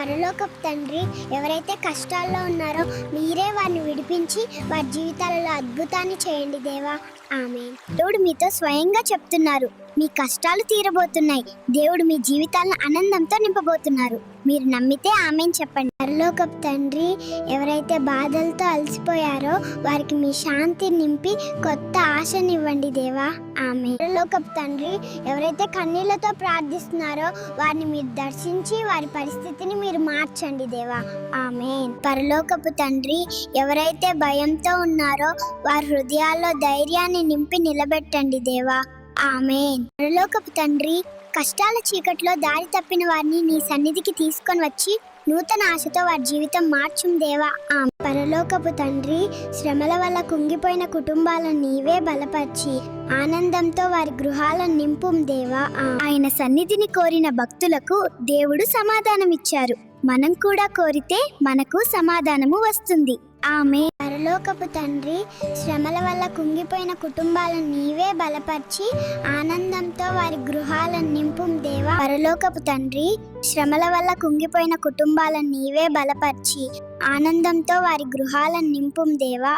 పరలోకపు తండ్రి, ఎవరైతే కష్టాల్లో ఉన్నారో మీరే వారిని విడిపించి వారి జీవితాలలో అద్భుతాన్ని చేయండి దేవా. ఆమేన్. దేవుడు మీతో స్వయంగా చెప్తున్నారు, మీ కష్టాలు తీరబోతున్నాయి. దేవుడు మీ జీవితాలను ఆనందంతో నింపబోతున్నారు. మీరు నమ్మితే ఆమేన్ చెప్పండి. పరలోకపు తండ్రి, ఎవరైతే బాధలతో అలసిపోయారో వారికి మీ శాంతి నింపి కొత్త ఆశనివ్వండి దేవా. ఆమేన్. పరలోకపు తండ్రి, ఎవరైతే కన్నీళ్లతో ప్రార్థిస్తున్నారో వారిని మీరు దర్శించి వారి పరిస్థితిని మీరు మార్చండి దేవా. ఆమేన్. పరలోకపు తండ్రి, ఎవరైతే భయంతో ఉన్నారో వారి హృదయాల్లో ధైర్యాన్ని నింపి నిలబెట్టండి దేవా. ఆమేన్. పరలోకపు తండ్రి, కష్టాల చీకట్లో దారి తప్పిన వారిని నీ సన్నిధికి తీసుకొని వచ్చి నూతన ఆశతో వారి జీవితం మార్చుం దేవా. పరలోకపు తండ్రి, శ్రమల వల్ల కుంగిపోయిన కుటుంబాలను నీవే బలపరిచి ఆనందంతో వారి గృహాలను నింపుం దేవా. ఆయన సన్నిధిని కోరిన భక్తులకు దేవుడు సమాధానం ఇచ్చారు. మనం కూడా కోరితే మనకు సమాధానము వస్తుంది. ఆమె. పరలోకపు తండ్రి, శ్రమల వల్ల కుంగిపోయిన కుటుంబాలను నీవే బలపరిచి ఆనందంతో వారి గృహాలను నింపుం దేవా. పరలోకపు తండ్రి, శ్రమల వల్ల కుంగిపోయిన కుటుంబాలను నీవే బలపరిచి ఆనందంతో వారి గృహాలను నింపుం దేవా.